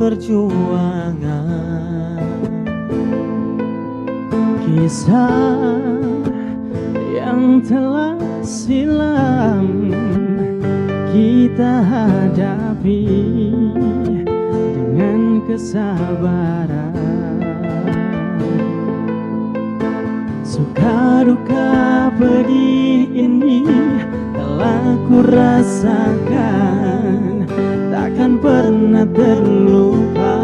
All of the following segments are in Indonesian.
perjuangan. Kisah yang telah silam kita hadapi dengan kesabaran. Suka duka pedih ini telah ku rasakan, takkan pernah terlupa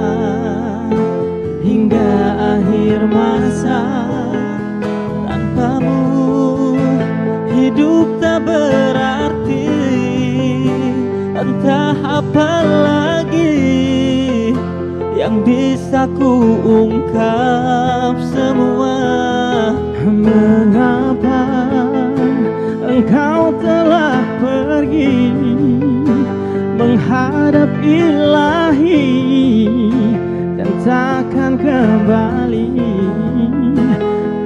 hingga akhir masa. Tanpamu hidup tak berarti, entah apa lagi yang bisa ku ungkap semua. Mengapa engkau telah pergi menghadap ilahi dan takkan kembali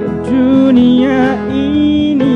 ke dunia ini.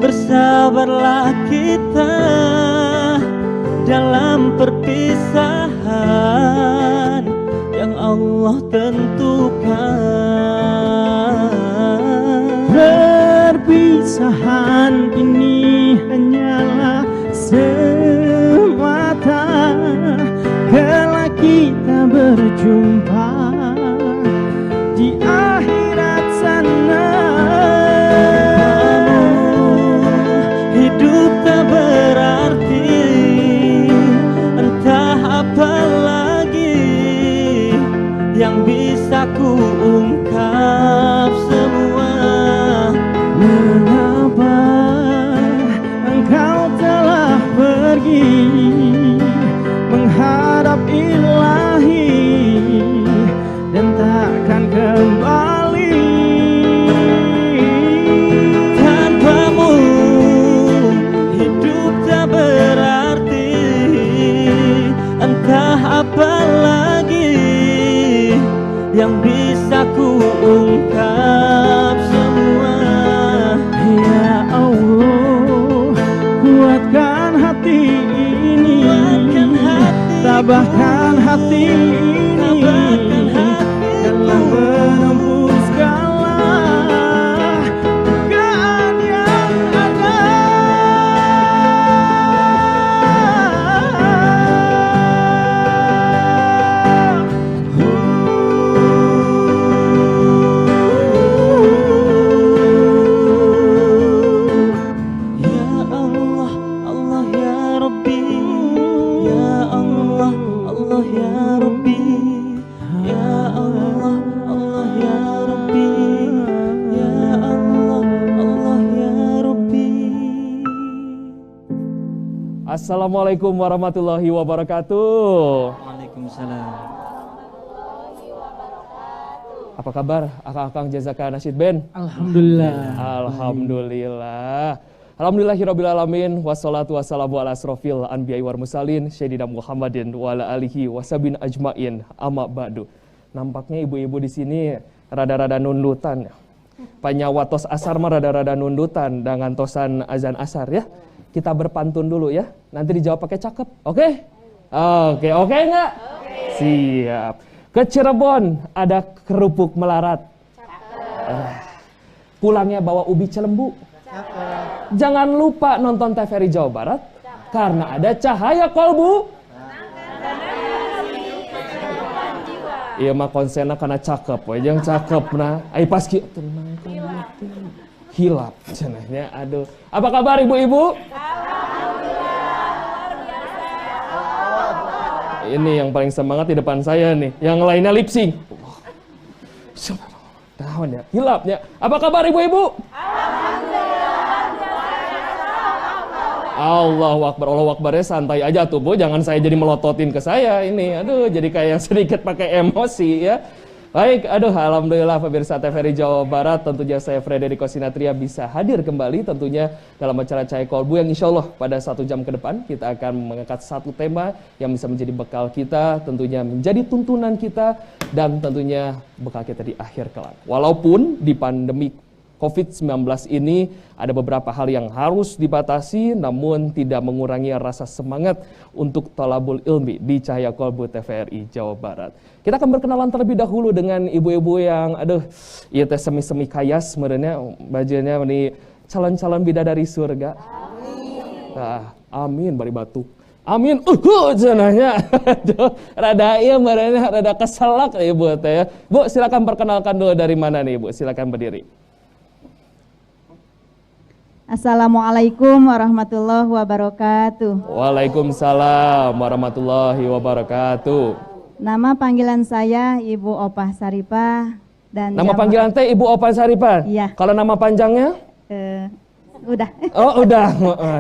Bersabarlah kita dalam perpisahan yang Allah tentukan. Perpisahan ini hanyalah semata kelak kita berjumpa di akhirat sana. Hidup tak berarti, entah apa lagi yang bisa ku ungkap semua. Mengapa engkau telah pergi menghadap ilahi dan takkan kembali. Apa lagi yang bisa ku ungkap semua. Ya Allah, kuatkan hati ini, tabahkan hati ini dalam menembus segala dugaan yang ada. Assalamualaikum warahmatullahi wabarakatuh. Waalaikumsalam. Apa kabar akang-akang Jazaka Nasyid Band? Alhamdulillah. Alhamdulillah. Alhamdulillahirabbil alamin wassalatu wassalamu ala asrofil anbiya'i wal mursalin sayyidina Muhammadin wa ala alihi wasabin ajmain amma ba'du. Nampaknya ibu-ibu di sini rada-rada nundutan. Panyawatos asar mah rada-rada nundutan dengan tosan azan asar ya. Kita berpantun dulu ya. Nanti dijawab pakai cakep. Oke? Oke enggak? Siap. Ke Cirebon ada kerupuk melarat. Pulangnya bawa ubi celembu. Jangan lupa nonton TVRI Jawa Barat karena ada cahaya kolbu. Iya mah konsennya karena cakep, yang cakep nah. Ai pas tenang hilap cenahnya. Aduh. Apa kabar ibu-ibu? Ini yang paling semangat di depan saya nih. Yang lainnya lip sync. Tahun ya, hilapnya. Apa kabar ibu-ibu? Allahu Akbar, Allahu Akbarnya santai aja tuh Bu, jangan saya jadi melototin ke saya ini. Aduh, jadi kayak yang sedikit pakai emosi ya. Baik, aduh alhamdulillah pemirsa TVRI Jawa Barat, tentunya saya Frederico Sinatria bisa hadir kembali tentunya dalam acara Cahaya Kolbu yang insya Allah pada 1 jam ke depan kita akan mengangkat satu tema yang bisa menjadi bekal kita, tentunya menjadi tuntunan kita dan tentunya bekal kita di akhir kelak. Walaupun di pandemi COVID-19 ini ada beberapa hal yang harus dibatasi namun tidak mengurangi rasa semangat untuk thalabul ilmi di Cahaya Kolbu TVRI Jawa Barat. Kita akan berkenalan terlebih dahulu dengan ibu-ibu yang iya teh semi-semi kayas sebenarnya bajunya ini calon-calon bidadari surga. Nah, amin bari batuk. Amin. Cenahnya. Rada ieu merenya rada keselak ibu teh ya. Bu, silakan perkenalkan dulu dari mana nih, Bu? Silakan berdiri. Assalamualaikum warahmatullahi wabarakatuh. Waalaikumsalam warahmatullahi wabarakatuh. Nama panggilan saya Ibu Opah Saripah dan Nama panggilan teh Ibu Opah Saripah? Iya. Kalau nama panjangnya? Udah. Oh, udah.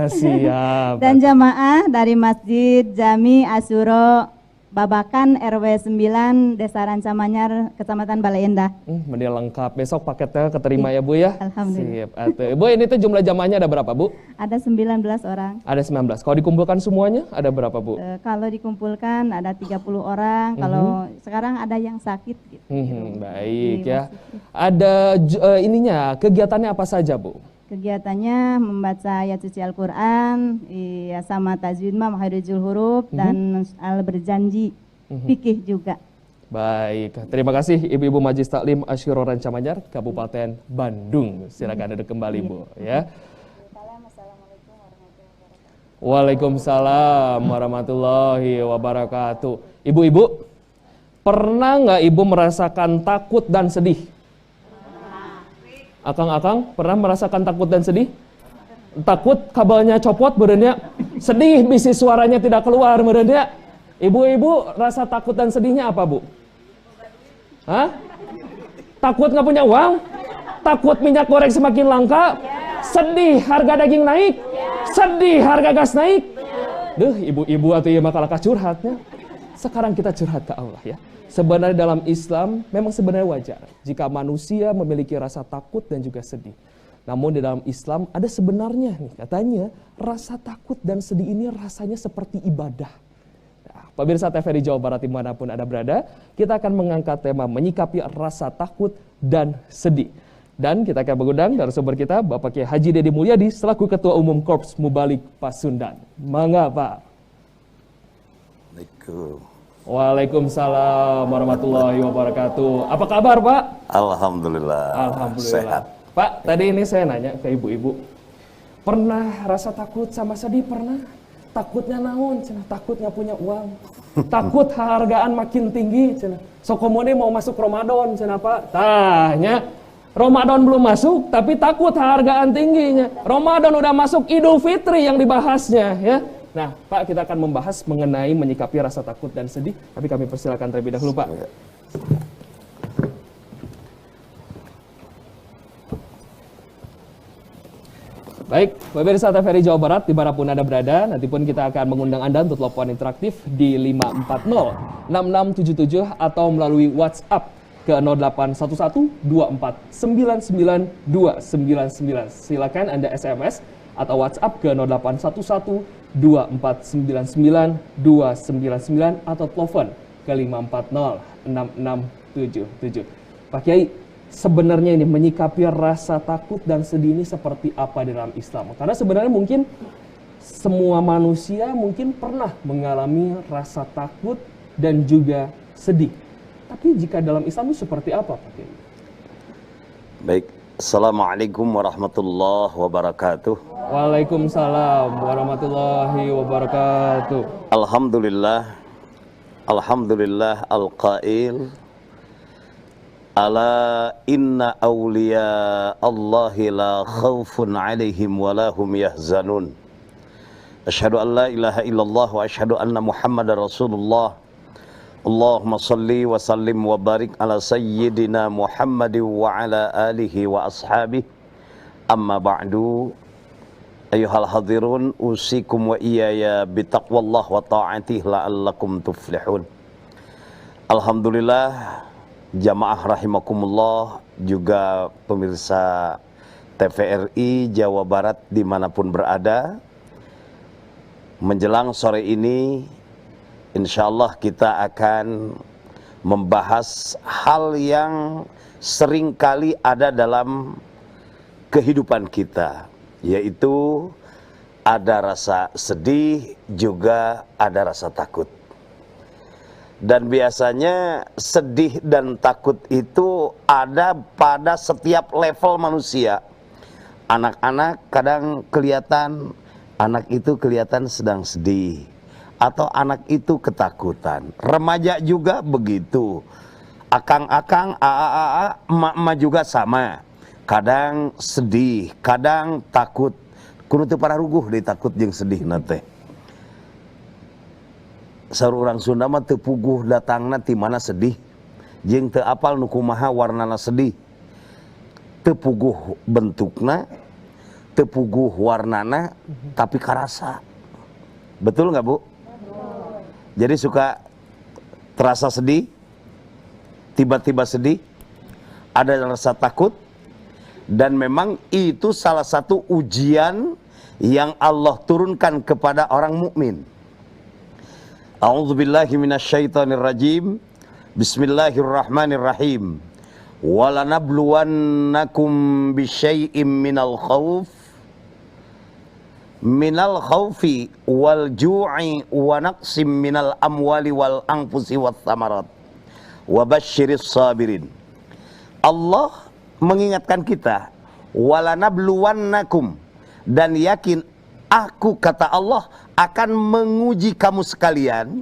Siap. Dan jamaah dari Masjid Jami Asyuro Babakan RW 9 Desa Rancamanyar Kecamatan Bale Endah. Mending lengkap. Besok paketnya keterima ya Bu ya? Alhamdulillah. Sip. Atuh. Bu, ini tuh jumlah jamaahnya ada berapa Bu? Ada 19 orang. Ada 19. Kalau dikumpulkan semuanya ada berapa Bu? Kalau dikumpulkan ada 30 orang. Kalau sekarang ada yang sakit gitu. Baik Di ya. masjid. Ada ininya, kegiatannya apa saja Bu? Kegiatannya membaca ayat suci Al-Quran, ya sama tajwid mah makharijul huruf dan berjanji, fikih juga. Baik, terima kasih Ibu-Ibu Majelis Taklim Asyuro Rancamanyar, Kabupaten Bandung. Silakan duduk kembali Bu ya. Waalaikumsalam warahmatullahi wabarakatuh. Ibu-ibu, pernah nggak Ibu merasakan takut dan sedih? Akang-akang pernah merasakan takut dan sedih? Takut kabelnya copot berenya, sedih bisi suaranya tidak keluar berenya. Ibu-ibu rasa takut dan sedihnya apa Bu? Hah? Takut nggak punya uang? Takut minyak goreng semakin langka? Sedih harga daging naik? Sedih harga gas naik? Duh, ibu-ibu atau ya makalah curhatnya. Sekarang kita curhat ke Allah ya. Sebenarnya dalam Islam memang sebenarnya wajar jika manusia memiliki rasa takut dan juga sedih. Namun di dalam Islam ada sebenarnya nih katanya rasa takut dan sedih ini rasanya seperti ibadah. Nah, pemirsa TVRI Jawa Barat dimanapun Anda berada, kita akan mengangkat tema menyikapi rasa takut dan sedih. Dan kita akan mengundang narasumber kita Bapak Kiai Haji Dedi Mulyadi selaku Ketua Umum Korps Mubalik Pasundan. Mangga Pak. Waalaikumsalam warahmatullahi wabarakatuh. Apa kabar Pak? Alhamdulillah. Alhamdulillah. Sehat. Pak, tadi ini saya nanya ke ibu-ibu. Pernah rasa takut sama sedih? Pernah? Takutnya naon? Cenah takut nggak punya uang. Takut hargaan makin tinggi. Cenah. Sokomone mau masuk Ramadan. Cenah Pak. Tanya. Ramadan belum masuk, tapi takut hargaan tingginya. Ramadan udah masuk, Idul Fitri yang dibahasnya ya. Nah, Pak, kita akan membahas mengenai menyikapi rasa takut dan sedih. Tapi kami persilakan terlebih dahulu, Pak. Baik, pemirsa TVRI Jawa Barat, dimanapun Anda berada, nanti pun kita akan mengundang Anda untuk telepon interaktif di 540-6677 atau melalui WhatsApp ke 0811-2499-299. Silakan Anda SMS atau WhatsApp ke 0811-2499-299 atau telepon ke 540-6677. Pak Kiai, sebenarnya ini menyikapi rasa takut dan sedih ini seperti apa di dalam Islam? Karena sebenarnya mungkin semua manusia mungkin pernah mengalami rasa takut dan juga sedih. Tapi jika dalam Islam itu seperti apa, Pak Kiai? Baik, Assalamualaikum warahmatullahi wabarakatuh. Waalaikumsalam warahmatullahi wabarakatuh. Alhamdulillah, Alhamdulillah al-qail ala inna awliya Allahi la khawfun alaihim wa lahum yahzanun. Asyhadu an la ilaha illallah wa asyhadu anna Muhammadar Rasulullah. Allahumma salli wa sallim wa barik ala sayyidina Muhammadin wa ala alihi wa ashabihi. Amma ba'du. Ayyuhal hadirun, usikum wa iyaya bitaqwallah wa ta'atih la'allakum tuflihun. Alhamdulillah, jamaah rahimakumullah, juga pemirsa TVRI Jawa Barat dimanapun berada. Menjelang sore ini, insyaallah kita akan membahas hal yang sering kali ada dalam kehidupan kita, yaitu ada rasa sedih, juga ada rasa takut. Dan biasanya sedih dan takut itu ada pada setiap level manusia. Anak-anak kadang kelihatan, anak itu kelihatan sedang sedih, atau anak itu ketakutan. Remaja juga begitu. Akang-akang, aa-aa, emak-emak juga sama. Kadang sedih, kadang takut. Kudu teu pararuguh deui takut jeung sedih nate. Saur urang Sunda mah teu puguh datangna ti mana sedih, jeung teu apal nu kumaha warnana sedih. Teu puguh bentukna, teu puguh warnana, tapi karasa. Betul nggak, Bu? Jadi suka terasa sedih, tiba-tiba sedih, ada rasa takut. Dan memang itu salah satu ujian yang Allah turunkan kepada orang mukmin. A'udzubillahi minasyaitonirrajim. Bismillahirrahmanirrahim. Walanabluwannakum bisyai'im minal khaufi wal ju'i wa naqsim minal amwali wal anfusi wath thamarat. Wa basyiris sabirin. Allah mengingatkan kita, walanabluwannakum, dan yakin aku, kata Allah, akan menguji kamu sekalian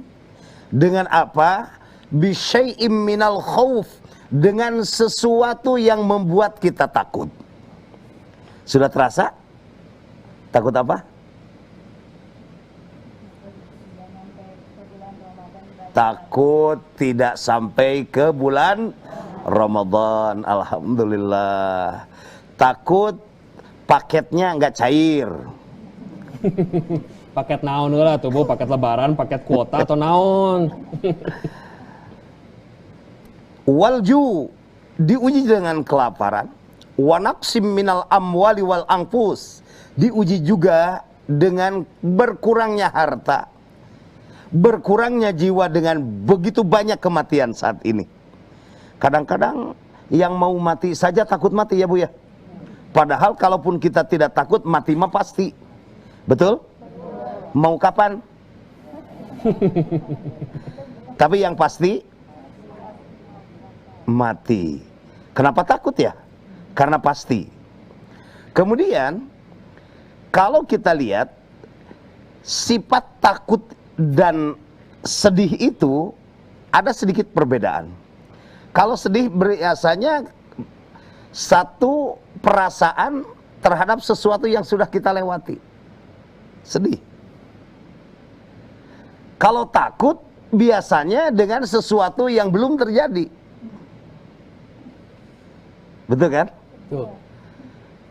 dengan apa? Bisyai'im minal khauf, dengan sesuatu yang membuat kita takut. Sudah terasa? Takut apa? Takut tidak sampai ke bulan Ramadan. Alhamdulillah. Takut paketnya nggak cair. Paket naon lah tuh, Bu? Paket lebaran, paket kuota atau naon? Walju, diuji dengan kelaparan. Wa naqsim minal amwali wal anfus, diuji juga dengan berkurangnya harta, berkurangnya jiwa dengan begitu banyak kematian saat ini. Kadang-kadang yang mau mati saja takut mati, ya Bu ya. Padahal kalaupun kita tidak takut, mati mah pasti. Betul? Mau kapan? Tapi yang pasti mati. Kenapa takut ya? Karena pasti. Kemudian kalau kita lihat sifat takut dan sedih itu ada sedikit perbedaan. Kalau sedih biasanya satu perasaan terhadap sesuatu yang sudah kita lewati. Sedih. Kalau takut biasanya dengan sesuatu yang belum terjadi. Betul kan? Betul.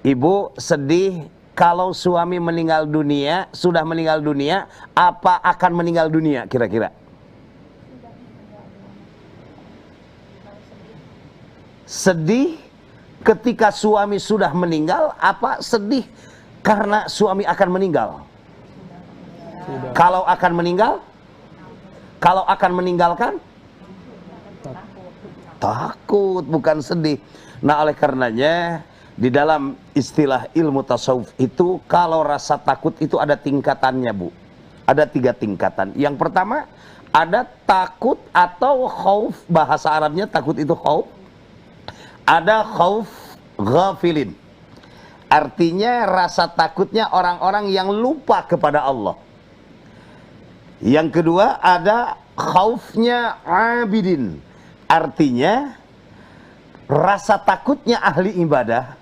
Ibu sedih kalau suami meninggal dunia, sudah meninggal dunia, apa akan meninggal dunia kira-kira? Sedih ketika suami sudah meninggal, apa sedih karena suami akan meninggal? Sudah. Kalau akan meninggal? Kalau akan meninggalkan? Takut, bukan sedih. Nah, oleh karenanya di dalam istilah ilmu tasawuf itu, kalau rasa takut itu ada tingkatannya, Bu. Ada 3 tingkatan. Yang pertama, ada takut atau khauf, bahasa Arabnya takut itu khauf. Ada khauf ghafilin, artinya rasa takutnya orang-orang yang lupa kepada Allah. Yang kedua ada khaufnya abidin, artinya rasa takutnya ahli ibadah.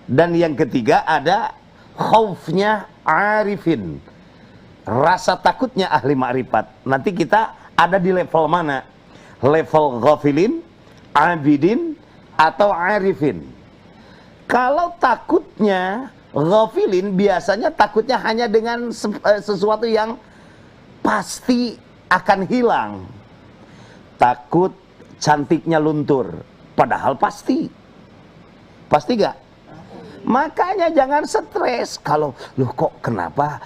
Dan yang ketiga ada khaufnya arifin, rasa takutnya ahli makrifat. Nanti kita ada di level mana? Level ghafilin, abidin, atau arifin. Kalau takutnya ghafilin biasanya takutnya hanya dengan sesuatu yang pasti akan hilang. Takut cantiknya luntur, padahal pasti. Pasti gak? Makanya jangan stres. Kalau, loh kok kenapa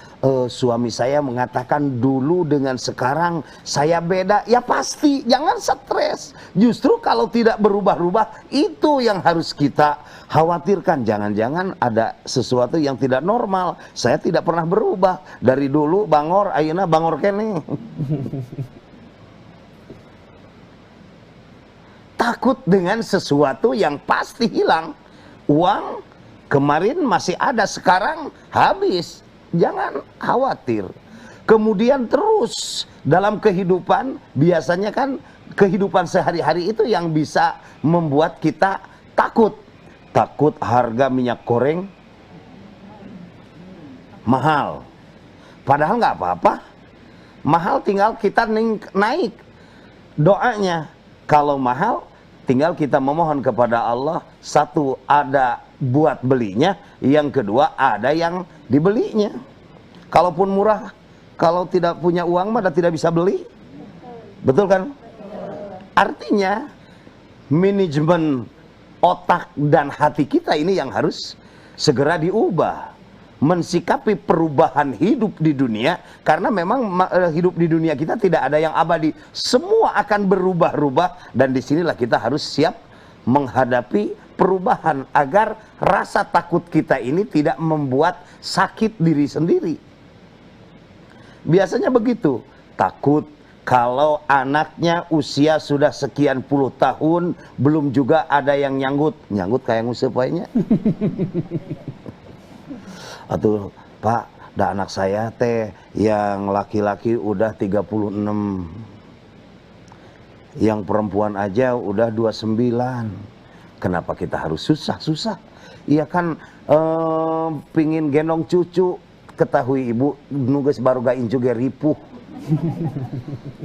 suami saya mengatakan dulu dengan sekarang saya beda? Ya pasti, jangan stres. Justru kalau tidak berubah-ubah, itu yang harus kita khawatirkan. Jangan-jangan ada sesuatu yang tidak normal. Saya tidak pernah berubah. Dari dulu bangor, ayeuna bangor kene. Takut dengan sesuatu yang pasti hilang. Uang kemarin masih ada, sekarang habis. Jangan khawatir. Kemudian terus dalam kehidupan, biasanya kan kehidupan sehari-hari itu yang bisa membuat kita takut. Takut harga minyak goreng mahal. Padahal nggak apa-apa. Mahal tinggal kita naik doanya. Kalau mahal tinggal kita memohon kepada Allah. Satu, ada buat belinya. Yang kedua, ada yang dibelinya. Kalaupun murah, kalau tidak punya uang mah tidak bisa beli. Betul kan? Artinya manajemen otak dan hati kita ini yang harus segera diubah. Mensikapi perubahan hidup di dunia, karena memang hidup di dunia kita tidak ada yang abadi, semua akan berubah-ubah, dan disinilah kita harus siap menghadapi perubahan agar rasa takut kita ini tidak membuat sakit diri sendiri. Biasanya begitu, takut kalau anaknya usia sudah sekian puluh tahun belum juga ada yang nyanggut kayak ngusepainya. Atau Pak, dah anak saya teh yang laki-laki udah 36, yang perempuan aja udah 29. Kenapa kita harus susah-susah? Iya kan pingin gendong cucu, ketahui ibu nugas baru gain juga ripuh.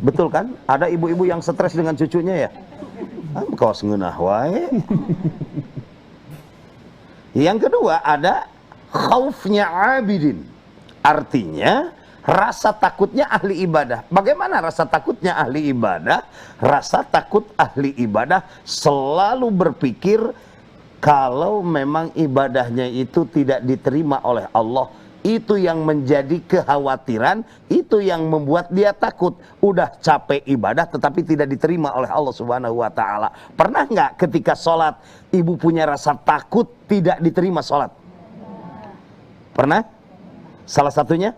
Betul kan? Ada ibu-ibu yang stres dengan cucunya ya? Kaos ngeunah wae. Yang kedua ada khaufnya abidin, artinya rasa takutnya ahli ibadah. Bagaimana rasa takutnya ahli ibadah? Rasa takut ahli ibadah selalu berpikir kalau memang ibadahnya itu tidak diterima oleh Allah. Itu yang menjadi kekhawatiran, itu yang membuat dia takut. Udah capek ibadah tetapi tidak diterima oleh Allah Subhanahu wa ta'ala. Pernah nggak ketika sholat ibu punya rasa takut tidak diterima sholat? Pernah? Salah satunya?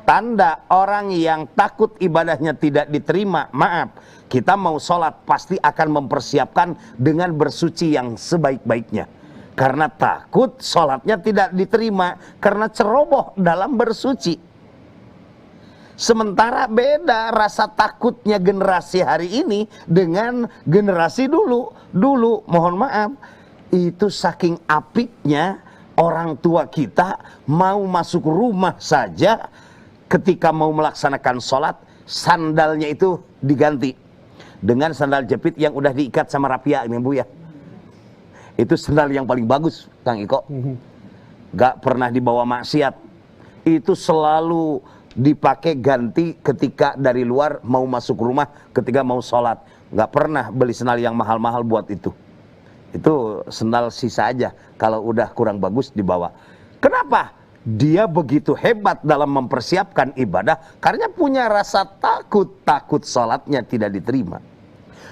Tanda orang yang takut ibadahnya tidak diterima, maaf, kita mau sholat pasti akan mempersiapkan dengan bersuci yang sebaik-baiknya. Karena takut sholatnya tidak diterima, karena ceroboh dalam bersuci. Sementara beda rasa takutnya generasi hari ini dengan generasi dulu. Dulu, mohon maaf, itu saking apiknya orang tua kita mau masuk rumah saja, ketika mau melaksanakan sholat, sandalnya itu diganti dengan sandal jepit yang udah diikat sama rapia ini Bu ya. Itu sandal yang paling bagus Kang Iko. Gak pernah dibawa maksiat. Itu selalu dipakai ganti ketika dari luar mau masuk rumah, ketika mau sholat. Gak pernah beli sandal yang mahal-mahal buat itu. Itu sendal sisa aja, kalau udah kurang bagus dibawa. Kenapa? Dia begitu hebat dalam mempersiapkan ibadah, karena punya rasa takut sholatnya tidak diterima.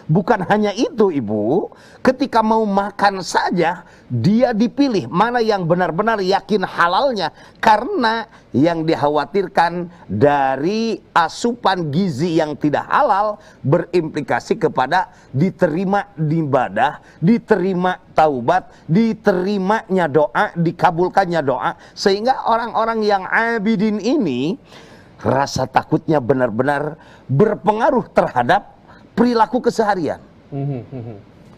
Bukan hanya itu Ibu, ketika mau makan saja dia dipilih mana yang benar-benar yakin halalnya, karena yang dikhawatirkan dari asupan gizi yang tidak halal berimplikasi kepada diterima ibadah, diterima taubat, diterimanya doa, dikabulkannya doa, sehingga orang-orang yang abidin ini rasa takutnya benar-benar berpengaruh terhadap perilaku keseharian.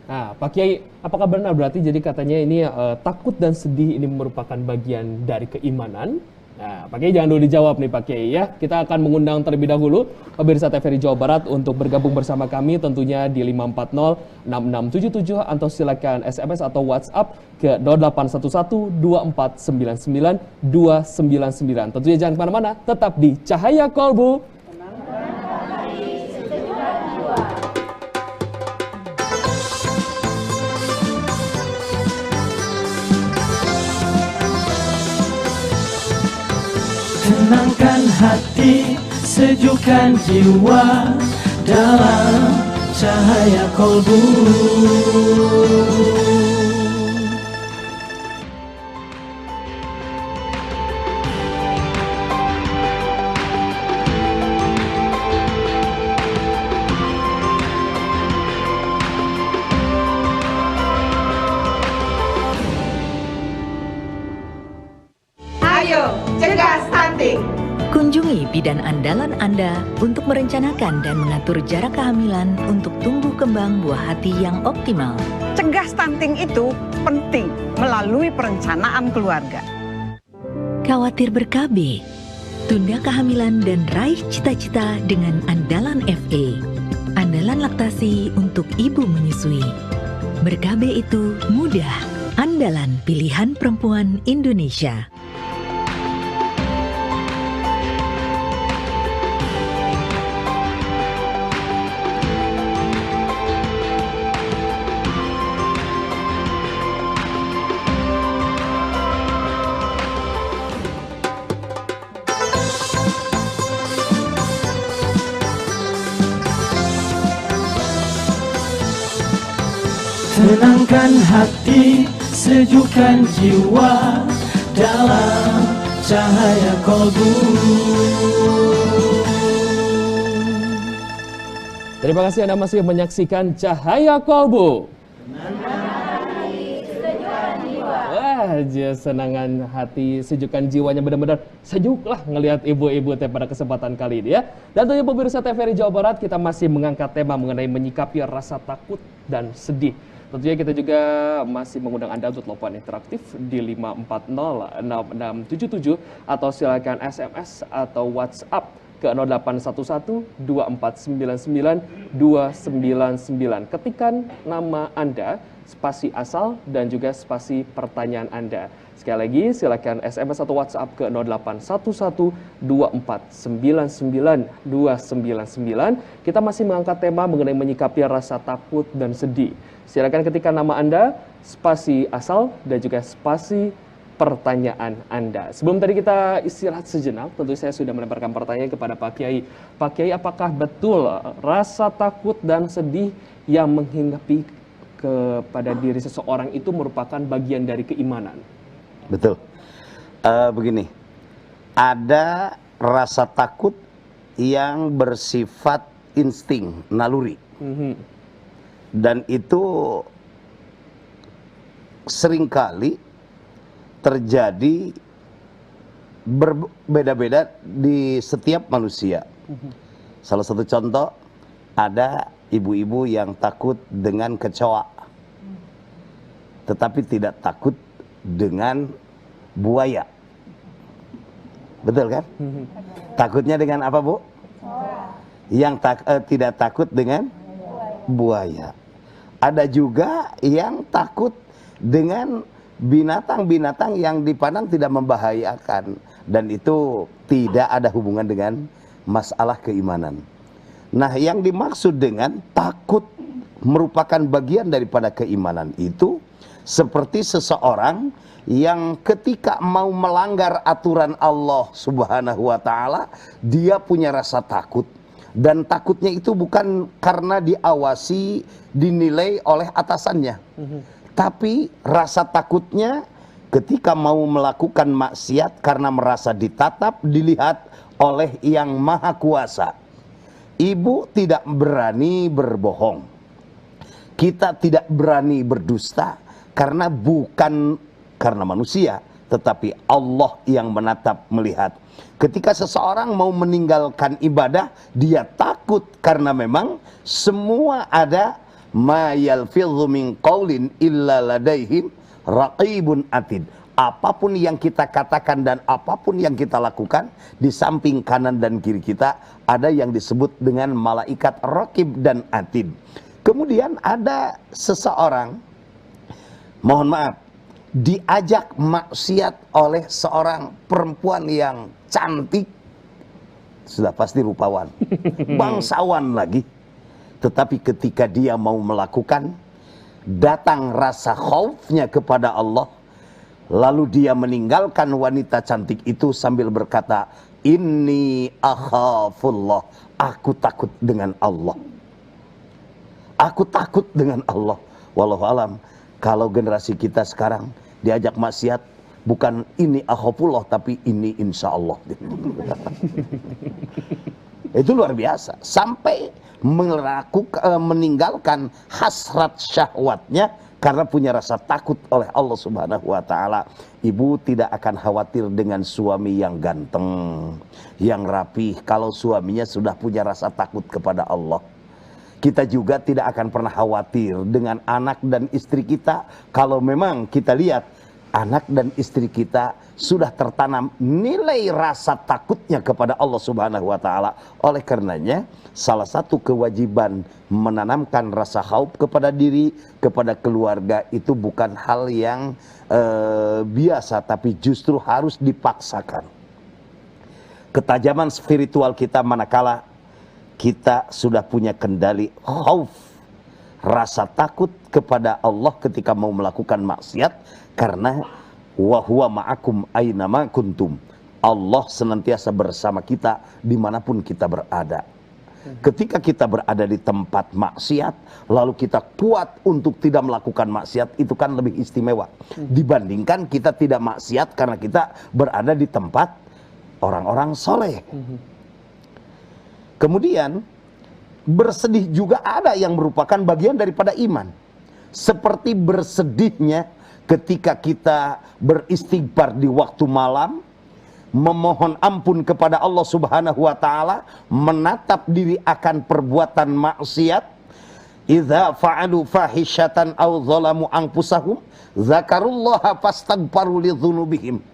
Nah, Pak Kiai, apakah benar berarti jadi katanya ini takut dan sedih ini merupakan bagian dari keimanan? Nah, Pak Kiai jangan dulu dijawab nih Pak Kiai ya. Kita akan mengundang terlebih dahulu pemirsa TVRI Jawa Barat untuk bergabung bersama kami tentunya di 5406677 atau silakan SMS atau WhatsApp ke 08112499 299. Tentunya jangan kemana-mana, tetap di Cahaya Kolbu. Tenangkan hati, sejukkan jiwa dalam cahaya kolbu. Ayo, cegah stunting. Kunjungi bidan andalan Anda untuk merencanakan dan mengatur jarak kehamilan untuk tumbuh kembang buah hati yang optimal. Cegah stunting itu penting melalui perencanaan keluarga. Khawatir ber-KB? Tunda kehamilan dan raih cita-cita dengan Andalan FE. Andalan laktasi untuk ibu menyusui. Ber-KB itu mudah. Andalan pilihan perempuan Indonesia. Tenangkan hati, sejukkan jiwa dalam cahaya kolbu. Terima kasih Anda masih menyaksikan Cahaya Kolbu. Wah, senangan hati, sejukkan jiwanya, benar-benar sejuk lah ngelihat ibu-ibu teh pada kesempatan kali ini ya. Dan tentunya pemirsa TVRI Jawa Barat, kita masih mengangkat tema mengenai menyikapi rasa takut dan sedih. Tentunya kita juga masih mengundang Anda untuk telepon interaktif di 5406677 atau silakan SMS atau WhatsApp ke 08112499 299. Ketikan nama Anda, spasi asal dan juga spasi pertanyaan Anda. Sekali lagi silakan SMS atau WhatsApp ke 08112499 Kita masih mengangkat tema mengenai menyikapi rasa takut dan sedih. Silakan ketikkan nama Anda, spasi asal dan juga spasi pertanyaan Anda. Sebelum tadi kita istirahat sejenak, tentu saya sudah melemparkan pertanyaan kepada Pak Kiai. Pak Kiai, apakah betul rasa takut dan sedih yang menghinggapi kepada diri seseorang itu merupakan bagian dari keimanan? Betul. Begini, ada rasa takut yang bersifat insting, naluri. Dan itu seringkali terjadi berbeda-beda di setiap manusia. Salah satu contoh, ada ibu-ibu yang takut dengan kecoa, tetapi tidak takut dengan buaya. Betul kan? Takutnya dengan apa, Bu? Yang tidak takut dengan buaya. Ada juga yang takut dengan binatang-binatang yang dipandang tidak membahayakan, dan itu tidak ada hubungan dengan masalah keimanan. Nah, yang dimaksud dengan takut merupakan bagian daripada keimanan itu seperti seseorang yang ketika mau melanggar aturan Allah Subhanahu wa taala, dia punya rasa takut. Dan takutnya itu bukan karena diawasi, dinilai oleh atasannya. Tapi rasa takutnya ketika mau melakukan maksiat karena merasa ditatap, dilihat oleh Yang Maha Kuasa. Ibu tidak berani berbohong. Kita tidak berani berdusta karena bukan karena manusia, tetapi Allah yang menatap, melihat. Ketika seseorang mau meninggalkan ibadah, dia takut karena memang semua ada ma yalfidhu min qaulin illa ladaihim raqibun atid. apapun yang kita katakan dan apapun yang kita lakukan, di samping kanan dan kiri kita ada yang disebut dengan malaikat raqib dan atid. Kemudian ada seseorang, mohon maaf, diajak maksiat oleh seorang perempuan yang cantik, sudah pasti rupawan, bangsawan lagi. Tetapi ketika dia mau melakukan, datang rasa khaufnya kepada Allah, lalu dia meninggalkan wanita cantik itu sambil berkata, inni akhafullah, aku takut dengan Allah. Aku takut dengan Allah. Wallahu alam, kalau generasi kita sekarang diajak maksiat, bukan ini akhafullah, tapi ini insya Allah. Itu luar biasa. Sampai meninggalkan hasrat syahwatnya karena punya rasa takut oleh Allah Subhanahu wa Ta'ala. Ibu tidak akan khawatir dengan suami yang ganteng, yang rapih, kalau suaminya sudah punya rasa takut kepada Allah. Kita juga tidak akan pernah khawatir dengan anak dan istri kita kalau memang kita lihat anak dan istri kita sudah tertanam nilai rasa takutnya kepada Allah Subhanahu wa Ta'ala. Oleh karenanya, salah satu kewajiban menanamkan rasa khauf kepada diri, kepada keluarga, itu bukan hal yang biasa, tapi justru harus dipaksakan. Ketajaman spiritual kita manakala kita sudah punya kendali khauf, rasa takut kepada Allah ketika mau melakukan maksiat, karena wa huwa ma'akum aynama kuntum, Allah senantiasa bersama kita dimanapun kita berada. Ketika kita berada di tempat maksiat, lalu kita kuat untuk tidak melakukan maksiat, itu kan lebih istimewa dibandingkan kita tidak maksiat karena kita berada di tempat orang-orang soleh. Kemudian bersedih juga ada yang merupakan bagian daripada iman. Seperti bersedihnya ketika kita beristighfar di waktu malam, memohon ampun kepada Allah Subhanahu wa Ta'ala, menatap diri akan perbuatan maksiat. Idza fa'alu fahishatan aw zalamu anfusahum zakarullaha fastaghfaru lidzunubihim.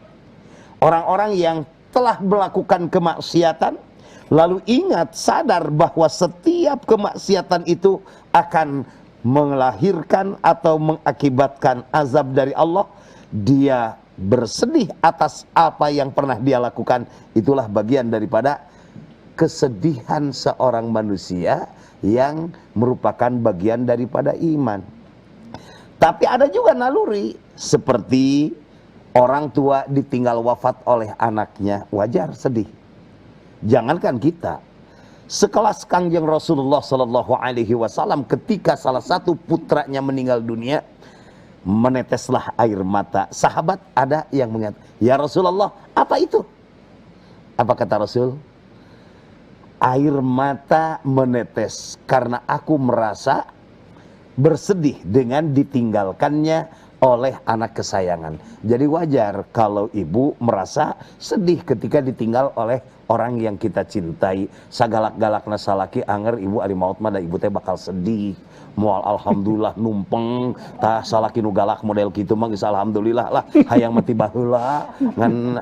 Orang-orang yang telah melakukan kemaksiatan lalu ingat, sadar bahwa setiap kemaksiatan itu akan melahirkan atau mengakibatkan azab dari Allah, dia bersedih atas apa yang pernah dia lakukan. Itulah bagian daripada kesedihan seorang manusia yang merupakan bagian daripada iman. Tapi ada juga naluri, seperti orang tua ditinggal wafat oleh anaknya, wajar sedih. Jangankan kita, sekelas Kangjeng Rasulullah Sallallahu Alaihi Wasallam, ketika salah satu putranya meninggal dunia, meneteslah air mata. Sahabat ada yang mengatakan, ya Rasulullah, apa itu? Apa kata Rasul? Air mata menetes karena aku merasa bersedih dengan ditinggalkannya oleh anak kesayangan. Jadi wajar kalau ibu merasa sedih ketika ditinggal oleh orang yang kita cintai. Sagalak-galakna salaki anger ibu ari maot mah da ibu teh bakal sedih. Moal alhamdulillah numpeng tah salaki nu galak model kitu mah geus alhamdulillah lah hayang mati baheula ngan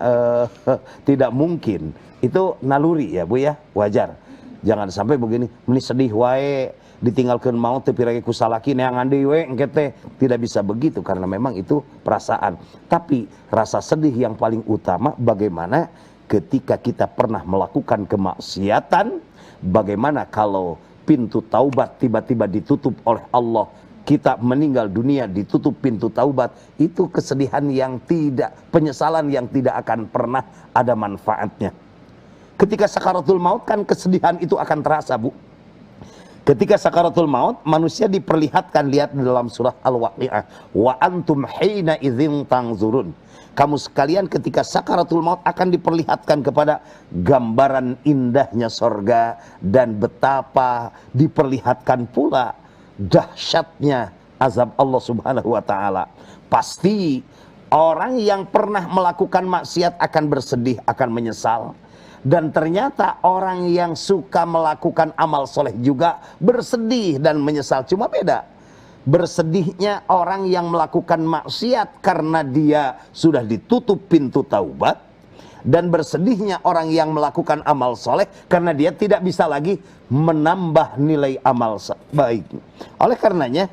tidak mungkin. Itu naluri ya Bu ya, wajar. Jangan sampai begini, meni sedih wae ditinggalkan maut tapi rage ku salaki neangan deui we engke teh. Tidak bisa begitu karena memang itu perasaan. Tapi rasa sedih yang paling utama bagaimana ketika kita pernah melakukan kemaksiatan, bagaimana kalau pintu taubat tiba-tiba ditutup oleh Allah, kita meninggal dunia ditutup pintu taubat, itu kesedihan yang tidak, penyesalan yang tidak akan pernah ada manfaatnya. Ketika sakaratul maut kan kesedihan itu akan terasa Bu. Ketika sakaratul maut, manusia diperlihatkan, lihat di dalam surah Al-Waqi'ah, wa antum hina idzin tanzurun. Kamu sekalian ketika sakaratul maut akan diperlihatkan kepada gambaran indahnya sorga, dan betapa diperlihatkan pula dahsyatnya azab Allah Subhanahu wa Ta'ala. Pasti orang yang pernah melakukan maksiat akan bersedih, akan menyesal. Dan ternyata orang yang suka melakukan amal soleh juga bersedih dan menyesal. Cuma beda, bersedihnya orang yang melakukan maksiat karena dia sudah ditutup pintu taubat, dan bersedihnya orang yang melakukan amal soleh karena dia tidak bisa lagi menambah nilai amal baik. Oleh karenanya,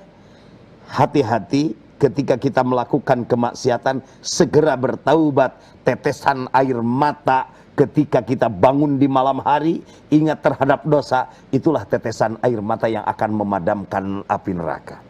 hati-hati ketika kita melakukan kemaksiatan, segera bertaubat. Tetesan air mata ketika kita bangun di malam hari, ingat terhadap dosa, itulah tetesan air mata yang akan memadamkan api neraka.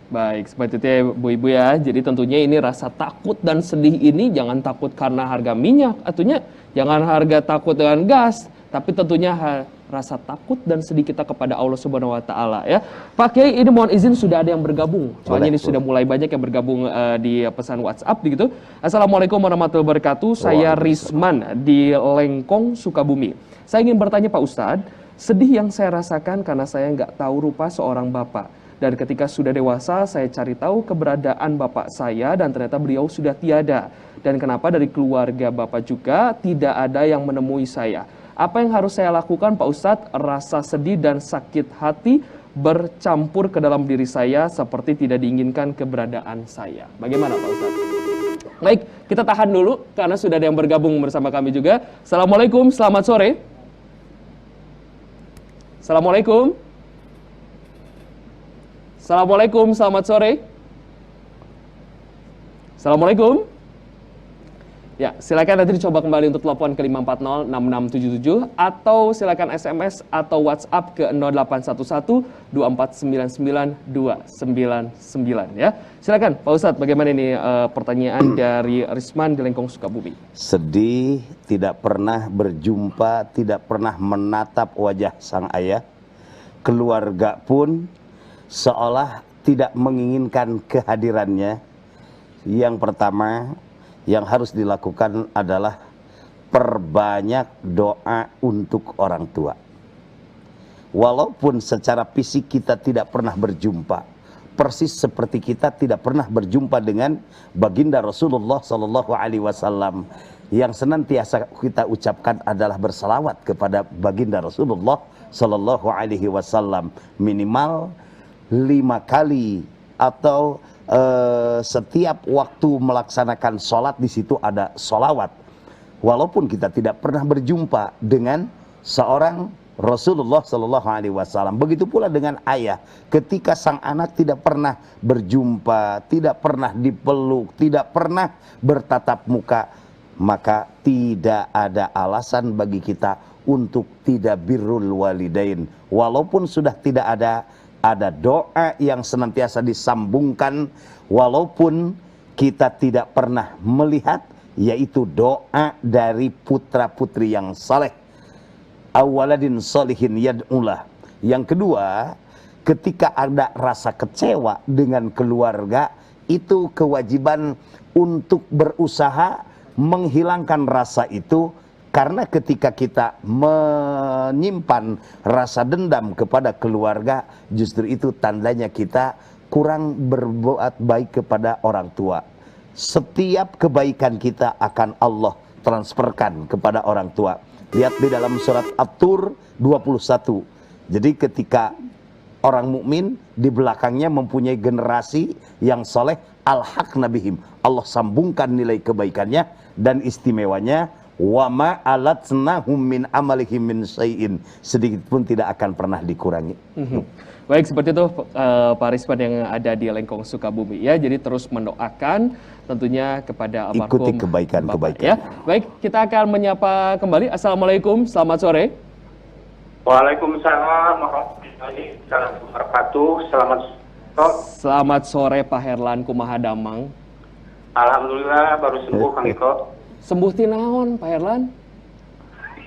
Baik, seperti itu ya Bu-ibu ya. Jadi tentunya ini rasa takut dan sedih ini jangan takut karena harga minyak, artinya jangan harga takut dengan gas, tapi tentunya rasa takut dan sedih kita kepada Allah Subhanahu wa taala ya. Pak Kiai, ini mohon izin sudah ada yang bergabung. Soalnya ini sudah mulai banyak yang bergabung di pesan WhatsApp gitu. Assalamualaikum warahmatullahi wabarakatuh. Saya Risman di Lengkong, Sukabumi. Saya ingin bertanya Pak Ustadz, sedih yang saya rasakan karena saya nggak tahu rupa seorang bapak. Dan ketika sudah dewasa, saya cari tahu keberadaan bapak saya dan ternyata beliau sudah tiada. Dan kenapa dari keluarga bapak juga tidak ada yang menemui saya. Apa yang harus saya lakukan Pak Ustadz? Rasa sedih dan sakit hati bercampur ke dalam diri saya seperti tidak diinginkan keberadaan saya. Bagaimana Pak Ustadz? Baik, kita tahan dulu karena sudah ada yang bergabung bersama kami juga. Assalamualaikum, selamat sore. Assalamualaikum. Assalamualaikum, selamat sore. Assalamualaikum. Ya, silakan nanti dicoba kembali untuk telepon ke 5406677 atau silakan SMS atau WhatsApp ke 0811-2499-299 ya. Silakan Pak Ustadz, bagaimana ini pertanyaan dari Risman di Lengkong, Sukabumi? Sedih, tidak pernah berjumpa, tidak pernah menatap wajah sang ayah. Keluarga pun seolah tidak menginginkan kehadirannya. Yang pertama yang harus dilakukan adalah perbanyak doa untuk orang tua. Walaupun secara fisik kita tidak pernah berjumpa, persis seperti kita tidak pernah berjumpa dengan baginda Rasulullah Sallallahu Alaihi Wasallam, yang senantiasa kita ucapkan adalah bersalawat kepada baginda Rasulullah Sallallahu Alaihi Wasallam minimal 5 kali, atau setiap waktu melaksanakan sholat di situ ada sholawat. Walaupun kita tidak pernah berjumpa dengan seorang Rasulullah Sallallahu Alaihi Wasallam, begitu pula dengan ayah. Ketika sang anak tidak pernah berjumpa, tidak pernah dipeluk, tidak pernah bertatap muka, maka tidak ada alasan bagi kita untuk tidak birrul walidain. Walaupun sudah tidak ada doa yang senantiasa disambungkan walaupun kita tidak pernah melihat, yaitu doa dari putra-putri yang saleh. Awaladin solihin yad'ulah. Yang kedua, ketika ada rasa kecewa dengan keluarga, itu kewajiban untuk berusaha menghilangkan rasa itu. Karena ketika kita menyimpan rasa dendam kepada keluarga, justru itu tandanya kita kurang berbuat baik kepada orang tua. Setiap kebaikan kita akan Allah transferkan kepada orang tua. Lihat di dalam surat At-Tur 21. Jadi ketika orang mukmin di belakangnya mempunyai generasi yang soleh, al-haqna bihim, Allah sambungkan nilai kebaikannya dan istimewanya, wa ma alatnahum min amalihim min syai'in, sedikit pun tidak akan pernah dikurangi. Baik, seperti itu Pak Risman yang ada di Lengkong, Sukabumi ya. Jadi terus mendoakan tentunya kepada almarhum ikuti kebaikan-kebaikan ya. Baik, kita akan menyapa kembali. Assalamualaikum, selamat sore. Waalaikumsalam warahmatullahi wabarakatuh. Selamat sore Pak Herlan kumaha damang. Alhamdulillah baru sembuh Kang Iko. Sembuh ti naon Pak Herlan?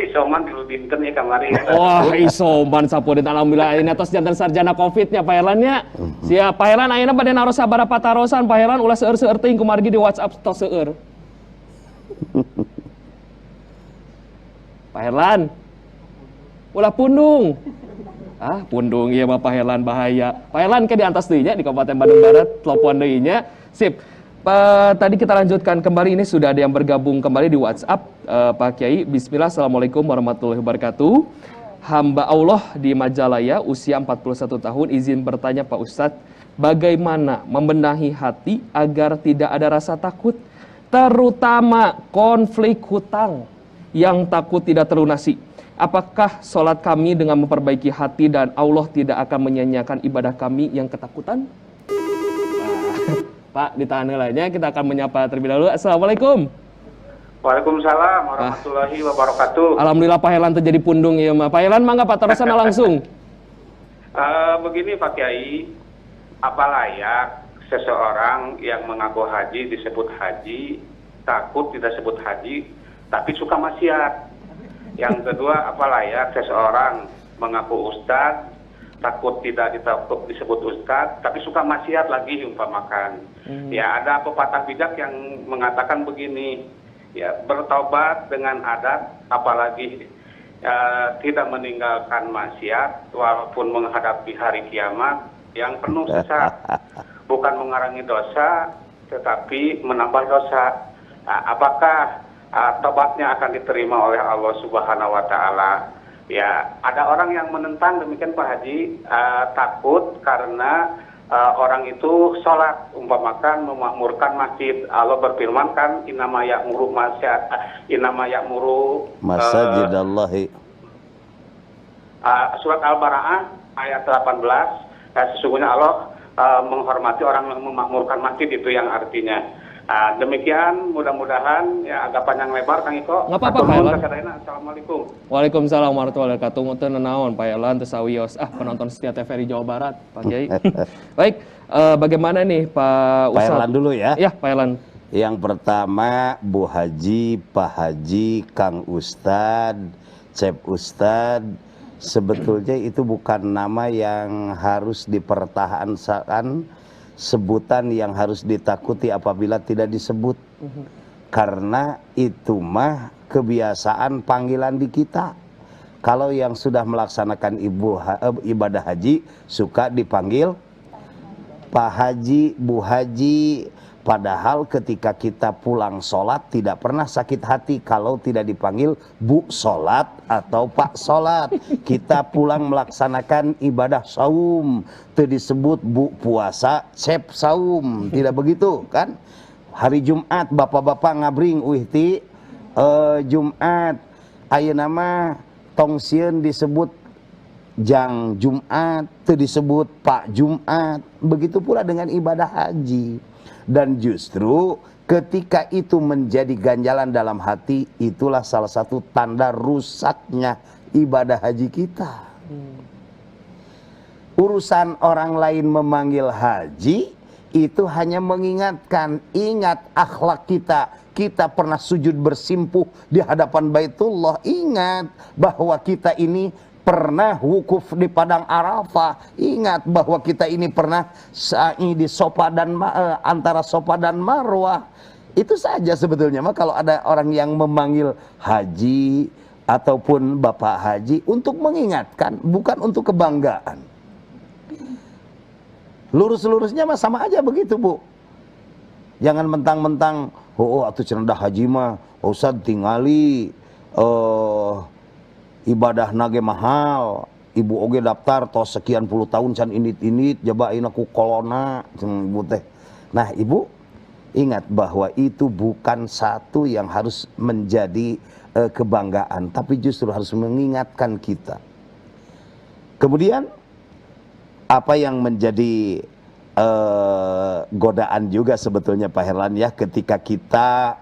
Isoman dulu dinten ya kamari. Wah, isoman sapureun alhamdulillah ini atas jantan sarjana Covid-nya Pak Herlan nya. Siap Pak Herlan ayeuna bade naros sabaraha patarosan Pak Herlan ulah seueur-seueur teuing kumargi di WhatsApp tos seueur. Pak Herlan. Ulah pundung. Ah, pundung ieu mah Pak Herlan bahaya. Pak Herlan ke di atas deui nya di Kabupaten Bandung Barat, telepon deui nya. Sip. Tadi kita lanjutkan kembali, ini sudah ada yang bergabung kembali di WhatsApp Pak Kiai. Bismillah, Assalamualaikum warahmatullahi wabarakatuh. hamba Allah di Majalaya, usia 41 tahun, izin bertanya Pak Ustadz, bagaimana membenahi hati agar tidak ada rasa takut, terutama konflik hutang yang takut tidak terlunasi? Apakah sholat kami dengan memperbaiki hati dan Allah tidak akan menyanyiakan ibadah kami yang ketakutan? Pak, ditahan lainnya, kita akan menyapa terlebih dahulu. Assalamualaikum. Waalaikumsalam warahmatullahi wabarakatuh. Alhamdulillah Pak Helan terjadi pundung ya, Pak Helan mangga Pak terusana langsung. Begini Pak Kiai, apa layak seseorang yang mengaku haji disebut haji, takut tidak sebut haji, tapi suka maksiat? Yang kedua, apa layak seseorang mengaku ustadz, takut tidak disebut ustadz, tapi suka maksiat lagi umpamakan? Ya, ada pepatah bijak yang mengatakan begini, ya, bertobat dengan adat, apalagi tidak meninggalkan maksiat walaupun menghadapi hari kiamat yang penuh sesat, bukan mengurangi dosa tetapi menambah dosa. Apakah tobatnya akan diterima oleh Allah Subhanahu wa taala? Ya, ada orang yang menentang demikian Pak Haji, takut karena orang itu sholat, umpamakan memakmurkan masjid. Allah berfirman kan, innama ya'muru masajidallahi. Surat Al-Bara'ah ayat 18, sesungguhnya Allah menghormati orang yang memakmurkan masjid, itu yang artinya. Demikian, mudah-mudahan ya agak panjang lebar Kang Iko. Nggak apa-apa Pak Elan. Assalamualaikum. Waalaikumsalam warahmatullahi wabarakatuh. Muntah nenaon Pak Elan tesawios. Penonton setia TVRI Jawa Barat, Pak Kiai. Baik, bagaimana nih Pak Ustadz? Pak Elan dulu ya. Ya, Pak Elan. Yang pertama, Bu Haji, Pak Haji, Kang Ustadz, Cep Ustadz, sebetulnya itu bukan nama yang harus dipertahankan, sebutan yang harus ditakuti apabila tidak disebut. Karena itu mah kebiasaan panggilan di kita. Kalau yang sudah melaksanakan ibadah haji suka dipanggil Pak Haji, Bu Haji. Padahal ketika kita pulang sholat tidak pernah sakit hati kalau tidak dipanggil Bu sholat atau Pak sholat. Kita pulang melaksanakan ibadah saum, itu disebut Bu puasa, Cep saum. Tidak begitu kan? Hari Jumat bapak-bapak ngabring uhti Jumat, ayeuna nama tongsieun disebut Jang Jumat, itu disebut Pak Jumat. Begitu pula dengan ibadah haji. Dan justru ketika itu menjadi ganjalan dalam hati, itulah salah satu tanda rusaknya ibadah haji kita. Urusan orang lain memanggil haji itu hanya mengingatkan, ingat akhlak kita. Kita pernah sujud bersimpuh di hadapan Baitullah. Ingat bahwa kita ini pernah wukuf di padang Arafah. Ingat bahwa kita ini pernah sa'i di Sofa dan antara Sofa dan Marwah. Itu saja sebetulnya mah kalau ada orang yang memanggil haji ataupun bapak haji untuk mengingatkan, bukan untuk kebanggaan. Lurus-lurusnya mah sama aja begitu, Bu. Jangan mentang-mentang atuh cenah haji mah usah tingali ibadah nage mahal, ibu oge daftar tos sekian puluh tahun can init-init jabain aku kolona ibu teh. Nah ibu ingat bahwa itu bukan satu yang harus menjadi kebanggaan, tapi justru harus mengingatkan kita. Kemudian apa yang menjadi godaan juga sebetulnya Pak Herlan ya, ketika kita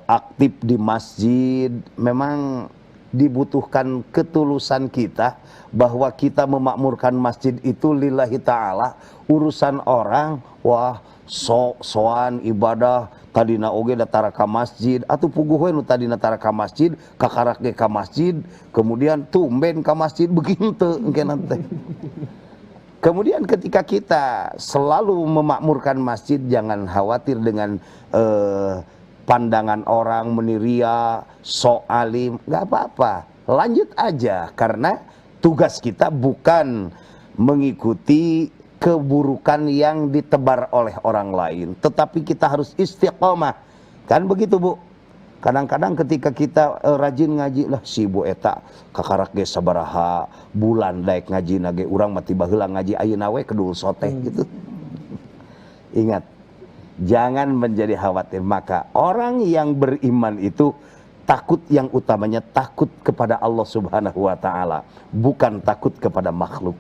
aktif di masjid, memang dibutuhkan ketulusan kita bahwa kita memakmurkan masjid itu lillahi ta'ala. Urusan orang, wah soan ibadah tadina oge datara ka masjid atau puguh nu tadina tara ka masjid kakarak ge ka masjid kemudian tumben ka masjid begitu engke teh. Kemudian ketika kita selalu memakmurkan masjid, jangan khawatir dengan pandangan orang meniria, sok alim, nggak apa-apa, lanjut aja karena tugas kita bukan mengikuti keburukan yang ditebar oleh orang lain, tetapi kita harus istiqomah, kan begitu Bu? Kadang-kadang ketika kita rajin ngaji lah si bu eta kakarak ge sabaraha bulan daek ngaji nage urang mati baheula ngaji ayeuna we kedul soteh gitu. Ingat, jangan menjadi khawatir. Maka orang yang beriman itu takut yang utamanya takut kepada Allah Subhanahu wa taala, bukan takut kepada makhluk.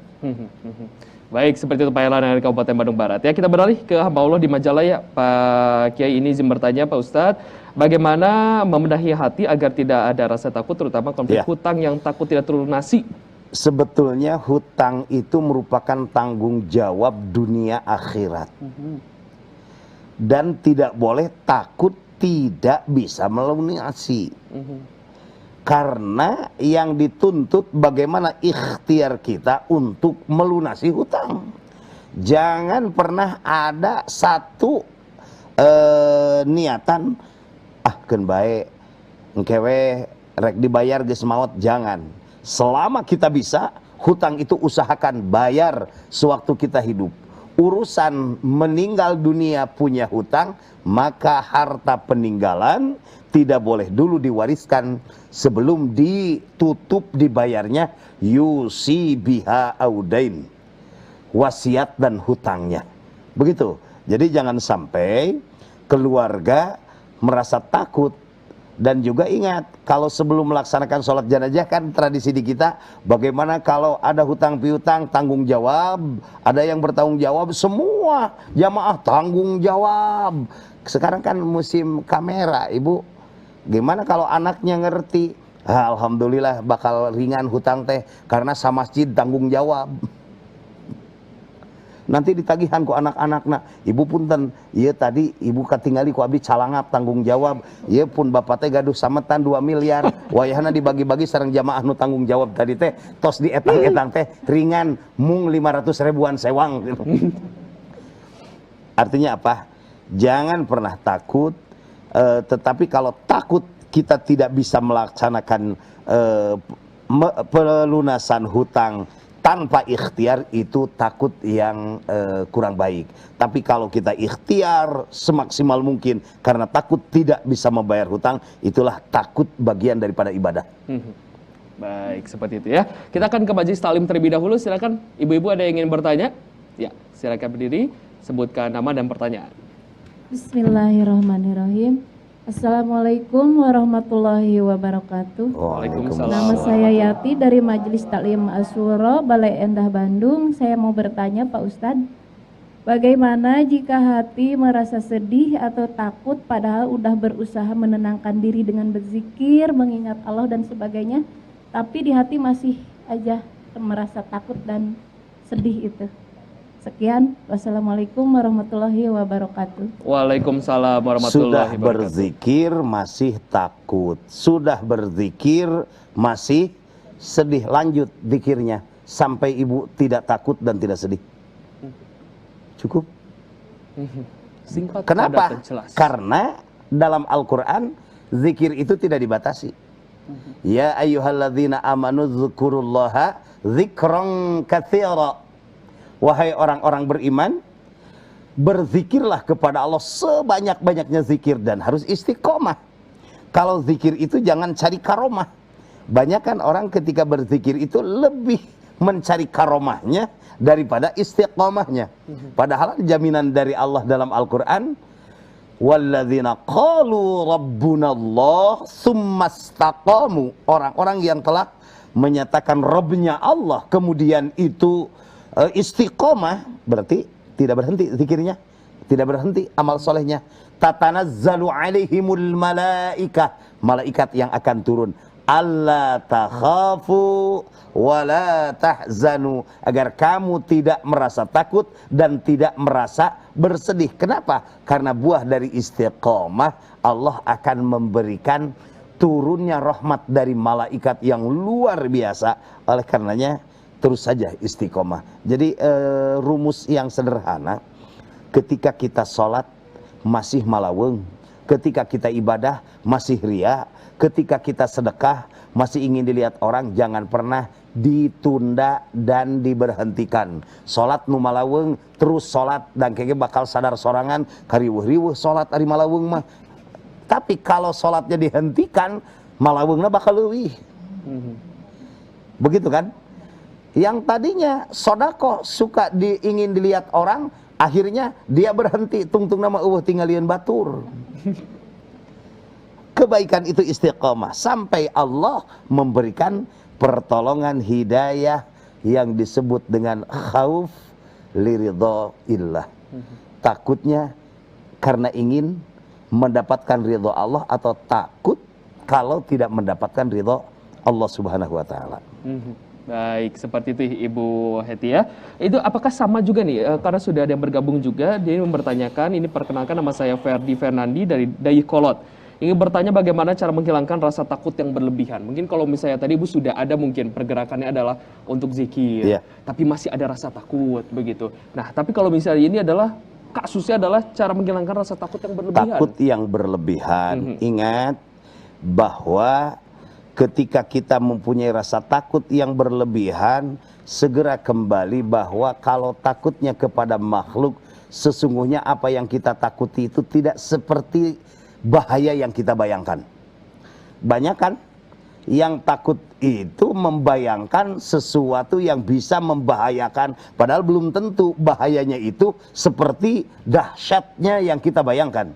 Baik, seperti itu Pak Elan dari Kabupaten Bandung Barat. Ya, kita beralih ke hamba Allah di Majalaya. Pak Kiai ini izin bertanya Pak Ustadz, bagaimana membenahi hati agar tidak ada rasa takut, terutama konflik hutang yang takut tidak terlunasi? Sebetulnya hutang itu merupakan tanggung jawab dunia akhirat. Dan tidak boleh takut tidak bisa melunasi. Karena yang dituntut bagaimana ikhtiar kita untuk melunasi hutang. Jangan pernah ada satu niatan keun bae engkewe rek dibayar geus maot, jangan. Selama kita bisa, hutang itu usahakan bayar sewaktu kita hidup. Urusan meninggal dunia punya hutang, maka harta peninggalan tidak boleh dulu diwariskan sebelum ditutup dibayarnya yusi biha audain, wasiat dan hutangnya. Begitu. Jadi jangan sampai keluarga merasa takut. Dan juga ingat, kalau sebelum melaksanakan sholat jenazah kan tradisi di kita, bagaimana kalau ada hutang piutang tanggung jawab, ada yang bertanggung jawab, semua jamaah tanggung jawab. Sekarang kan musim kamera, Ibu. Gimana kalau anaknya ngerti? Alhamdulillah bakal ringan hutang teh karena sama masjid tanggung jawab. Nanti ditagihan ku anak-anakna, ibu punten, iya tadi ibu katingali ku abdi calangap tanggung jawab, iya pun bapak teh gaduh sametan 2 miliar, wayahna dibagi-bagi sareng jamaah nu tanggung jawab tadi teh, tos di etang-etang teh ringan mung 500 ribuan sewang. Artinya apa? Jangan pernah takut, tetapi kalau takut kita tidak bisa melaksanakan pelunasan hutang tanpa ikhtiar, itu takut yang kurang baik. Tapi kalau kita ikhtiar semaksimal mungkin karena takut tidak bisa membayar hutang, itulah takut bagian daripada ibadah. Baik, seperti itu ya. Kita akan ke Majelis Taklim terlebih dahulu. Silakan ibu-ibu ada yang ingin bertanya? Ya, silakan berdiri, sebutkan nama dan pertanyaan. Bismillahirrahmanirrahim. Assalamualaikum warahmatullahi wabarakatuh. Waalaikumsalam. Nama saya Yati dari Majelis Taklim Asyura, Balai Endah, Bandung. Saya mau bertanya Pak Ustadz, bagaimana jika hati merasa sedih atau takut padahal udah berusaha menenangkan diri dengan berzikir, mengingat Allah dan sebagainya, tapi di hati masih aja merasa takut dan sedih itu? Sekian, wassalamualaikum warahmatullahi wabarakatuh. Waalaikumsalam warahmatullahi wabarakatuh. Sudah berzikir masih takut, sudah berzikir masih sedih, lanjut zikirnya sampai ibu tidak takut dan tidak sedih. Cukup. Singkat, kenapa? padat, dan jelas. Karena dalam Al-Quran zikir itu tidak dibatasi. Ya ayyuhalladzina amanu dzkurullaha dzikran katsira. Wahai orang-orang beriman, berzikirlah kepada Allah sebanyak-banyaknya zikir dan harus istiqomah. Kalau zikir itu jangan cari karomah. Banyak kan orang ketika berzikir itu lebih mencari karomahnya daripada istiqomahnya. Padahal jaminan dari Allah dalam Al-Quran, walladzina qalu rabbunallah tsumastaqamu, orang-orang yang telah menyatakan Rabbnya Allah kemudian itu istiqomah, berarti tidak berhenti zikirnya, tidak berhenti amal solehnya. Tatanazzalu alaihimul malaikah, malaikat yang akan turun, alla takhafu wala tahzanu, agar kamu tidak merasa takut dan tidak merasa bersedih. Kenapa? Karena buah dari istiqomah Allah akan memberikan turunnya rahmat dari malaikat yang luar biasa. Oleh karenanya terus saja istiqomah. Jadi rumus yang sederhana, ketika kita sholat masih malaweng, ketika kita ibadah masih ria, ketika kita sedekah masih ingin dilihat orang, jangan pernah ditunda dan diberhentikan. Sholat nu malaweng terus sholat dan kayaknya bakal sadar sorangan kariweuh-riweuh sholat ari malaweng mah. Tapi kalau sholatnya dihentikan, malawengna bakal leuwih. Begitu kan? Yang tadinya sodako suka ingin dilihat orang, akhirnya dia berhenti, tungtung nama tinggalian batur. Kebaikan itu istiqomah sampai Allah memberikan pertolongan hidayah yang disebut dengan khauf liridho illah. Takutnya karena ingin mendapatkan ridho Allah, atau takut kalau tidak mendapatkan ridho Allah Subhanahu wa taala. Baik, seperti itu Ibu Heti ya. Itu apakah sama juga nih, karena sudah ada yang bergabung juga, dia mempertanyakan, ini perkenalkan nama saya Ferdi Fernandi dari Dayakolot. Ingin bertanya bagaimana cara menghilangkan rasa takut yang berlebihan. Mungkin kalau misalnya tadi Ibu sudah ada mungkin pergerakannya adalah untuk zikir, tapi masih ada rasa takut begitu. Nah, tapi kalau misalnya ini adalah kasusnya adalah cara menghilangkan rasa takut yang berlebihan. Takut yang berlebihan. Ingat bahwa ketika kita mempunyai rasa takut yang berlebihan, segera kembali bahwa kalau takutnya kepada makhluk, sesungguhnya apa yang kita takuti itu tidak seperti bahaya yang kita bayangkan. Banyak kan yang takut itu membayangkan sesuatu yang bisa membahayakan, padahal belum tentu bahayanya itu seperti dahsyatnya yang kita bayangkan.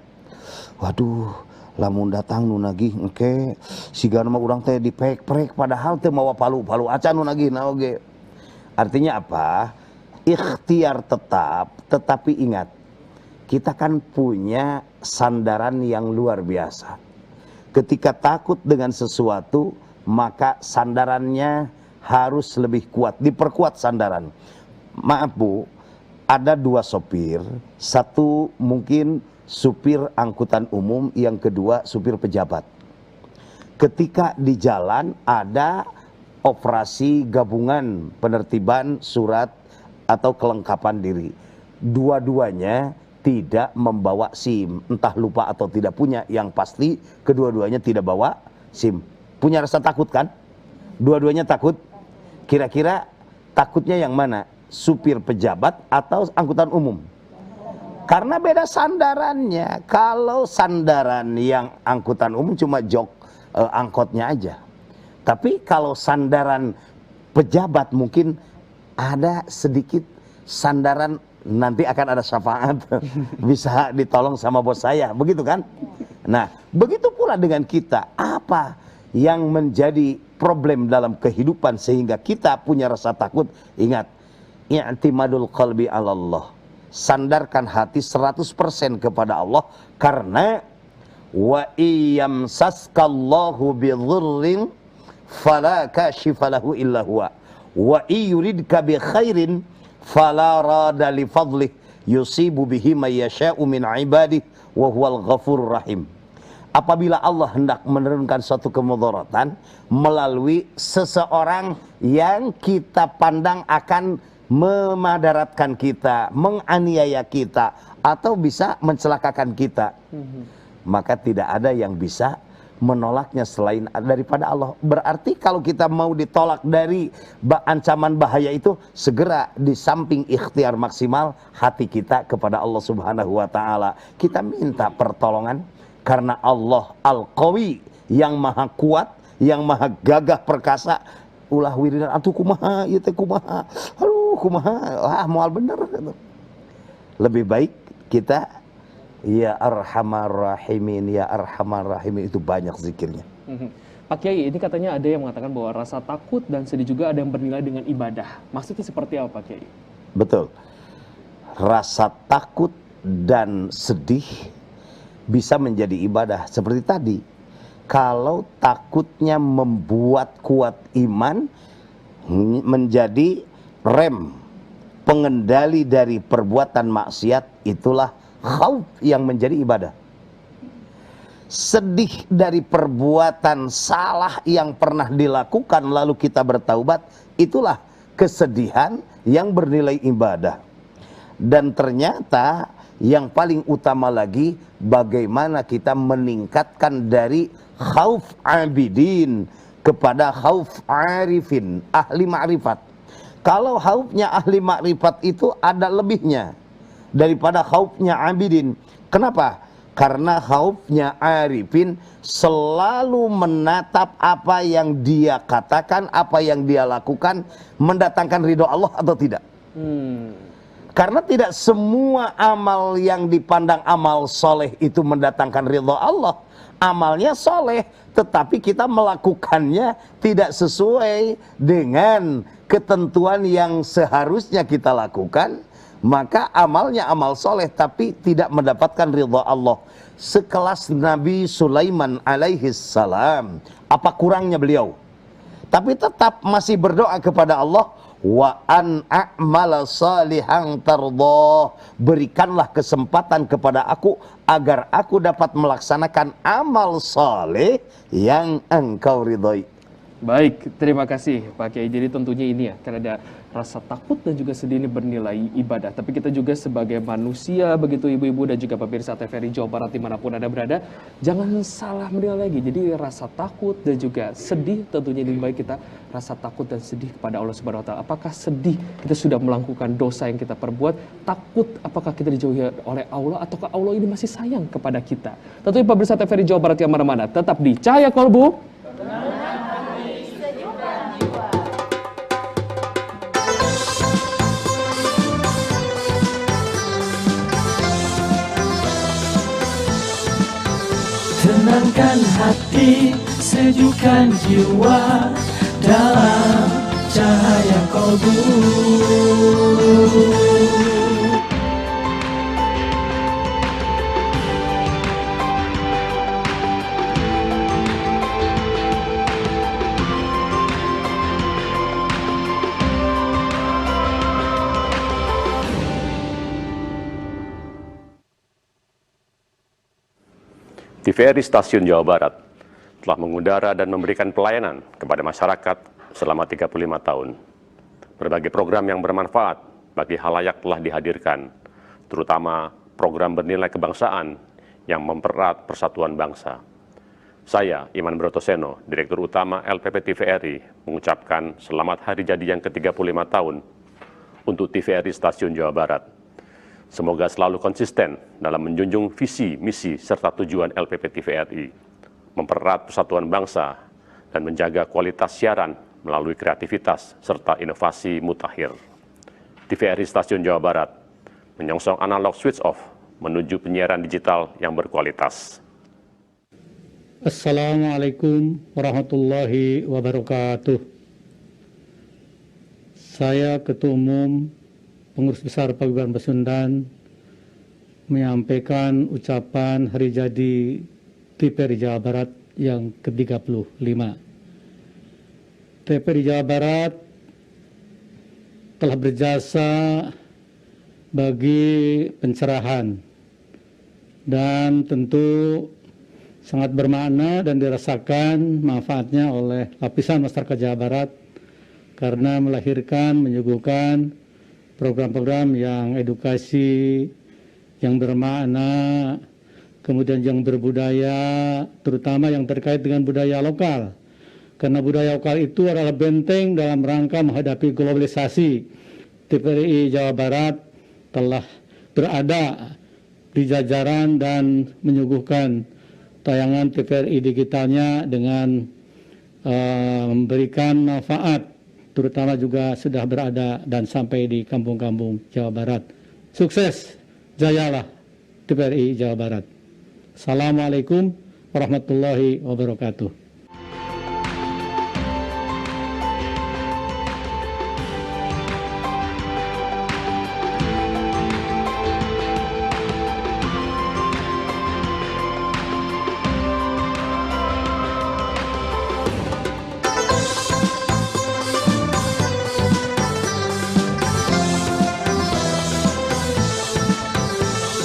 Waduh, lamun datang nu nagih engke sigana mah urang teh dipek-prek, padahal teh mawa palu acan nu nagih na oge. Artinya apa? Ikhtiar tetap, tetapi ingat, kita kan punya sandaran yang luar biasa. Ketika takut dengan sesuatu, maka sandarannya harus lebih kuat, diperkuat sandaran. Maaf Bu, ada dua sopir, satu mungkin supir angkutan umum, yang kedua supir pejabat. Ketika di jalan ada operasi gabungan penertiban surat atau kelengkapan diri, dua-duanya tidak membawa SIM, entah lupa atau tidak punya, yang pasti kedua-duanya tidak bawa SIM. Punya rasa takut kan? Dua-duanya takut. Kira-kira takutnya yang mana? Supir pejabat atau angkutan umum? Karena beda sandarannya. Kalau sandaran yang angkutan umum cuma jok angkotnya aja. Tapi kalau sandaran pejabat mungkin ada sedikit sandaran, nanti akan ada syafaat, bisa ditolong sama bos saya, begitu kan? Nah, begitu pula dengan kita. Apa yang menjadi problem dalam kehidupan sehingga kita punya rasa takut? Ingat, i'timadul qalbi 'ala Allah. Sandarkan hati 100% kepada Allah, karena wa iyamsaskallahu bidhurrin fala kashifa lahu illa huwa wa iyuridka bi khairin fala rada li fadlih yusibu bihi may yasha'u min ibadihi wa huwal ghafurur rahim. Apabila Allah hendak menurunkan suatu kemudaratan melalui seseorang yang kita pandang akan memadaratkan kita, menganiaya kita, atau bisa mencelakakan kita, maka tidak ada yang bisa menolaknya selain daripada Allah. Berarti kalau kita mau ditolak dari ancaman bahaya itu, segera di samping ikhtiar maksimal hati kita kepada Allah Subhanahu wa taala, kita minta pertolongan, karena Allah Al-Qawi, yang maha kuat, yang maha gagah perkasa. Ulah wiridan atuh kumaha ieu teh kumaha, aduh kumaha, moal bener gitu. Lebih baik kita ya Arhamar Rahimin, ya Arhamar Rahimin, itu banyak zikirnya. Pak Kiai, ini katanya ada yang mengatakan bahwa rasa takut dan sedih juga ada yang bernilai dengan ibadah. Maksudnya seperti apa Pak Kiai? Betul. Rasa takut dan sedih bisa menjadi ibadah. Seperti tadi, kalau takutnya membuat kuat iman, menjadi rem pengendali dari perbuatan maksiat, itulah khauf yang menjadi ibadah. Sedih dari perbuatan salah yang pernah dilakukan lalu kita bertaubat, itulah kesedihan yang bernilai ibadah. Dan ternyata yang paling utama lagi, bagaimana kita meningkatkan dari khauf abidin kepada khauf arifin, ahli ma'rifat. Kalau khaufnya ahli ma'rifat itu ada lebihnya daripada khaufnya abidin. Kenapa? Karena khaufnya arifin selalu menatap apa yang dia katakan, apa yang dia lakukan, mendatangkan ridho Allah atau tidak. Karena tidak semua amal yang dipandang amal soleh itu mendatangkan ridho Allah. Amalnya soleh, tetapi kita melakukannya tidak sesuai dengan ketentuan yang seharusnya kita lakukan, maka amalnya amal soleh tapi tidak mendapatkan ridha Allah. Sekelas Nabi Sulaiman alaihi salam, apa kurangnya beliau? Tapi tetap masih berdoa kepada Allah, wa an a'mala salihan tardah, berikanlah kesempatan kepada aku agar aku dapat melaksanakan amal saleh yang engkau ridhoi. Baik, terima kasih Pak Kiai. Jadi tentunya ini ya, karena ada rasa takut dan juga sedih ini bernilai ibadah. Tapi kita juga sebagai manusia, begitu ibu-ibu dan juga pemirsa TVRI Jawa Barat dimanapun Anda berada, jangan salah menilai lagi. Jadi rasa takut dan juga sedih tentunya lebih baik kita rasa takut dan sedih kepada Allah Subhanahu Wa Taala. Apakah sedih kita sudah melakukan dosa yang kita perbuat? Takut apakah kita dijauhi oleh Allah ataukah Allah ini masih sayang kepada kita? Tentunya pemirsa TVRI Jawa Barat yang mana-mana, tetap di Cahaya Kolbu. Tenangkan hati, sejukkan jiwa dalam cahaya kolbu. TVRI Stasiun Jawa Barat telah mengudara dan memberikan pelayanan kepada masyarakat selama 35 tahun. Berbagai program yang bermanfaat bagi halayak telah dihadirkan, terutama program bernilai kebangsaan yang mempererat persatuan bangsa. Saya, Iman Brotoseno, Direktur Utama LPP TVRI, mengucapkan selamat hari jadi yang ke-35 tahun untuk TVRI Stasiun Jawa Barat. Semoga selalu konsisten dalam menjunjung visi, misi, serta tujuan LPP TVRI, mempererat persatuan bangsa, dan menjaga kualitas siaran melalui kreativitas serta inovasi mutakhir. TVRI Stasiun Jawa Barat menyongsong analog switch off menuju penyiaran digital yang berkualitas. Assalamualaikum warahmatullahi wabarakatuh. Saya Ketua Umum Pengurus Besar Paguyuban Pasundan menyampaikan ucapan hari jadi TVRI Jawa Barat yang ke-35. TVRI Jawa Barat telah berjasa bagi pencerahan dan tentu sangat bermakna dan dirasakan manfaatnya oleh lapisan masyarakat Jawa Barat karena melahirkan, menyuguhkan program-program yang edukasi, yang bermakna, kemudian yang berbudaya, terutama yang terkait dengan budaya lokal. Karena budaya lokal itu adalah benteng dalam rangka menghadapi globalisasi. TVRI Jawa Barat telah berada di jajaran dan menyuguhkan tayangan TVRI digitalnya dengan memberikan manfaat, terutama juga sudah berada dan sampai di kampung-kampung Jawa Barat. Sukses, jayalah TVRI Jawa Barat. Assalamualaikum warahmatullahi wabarakatuh.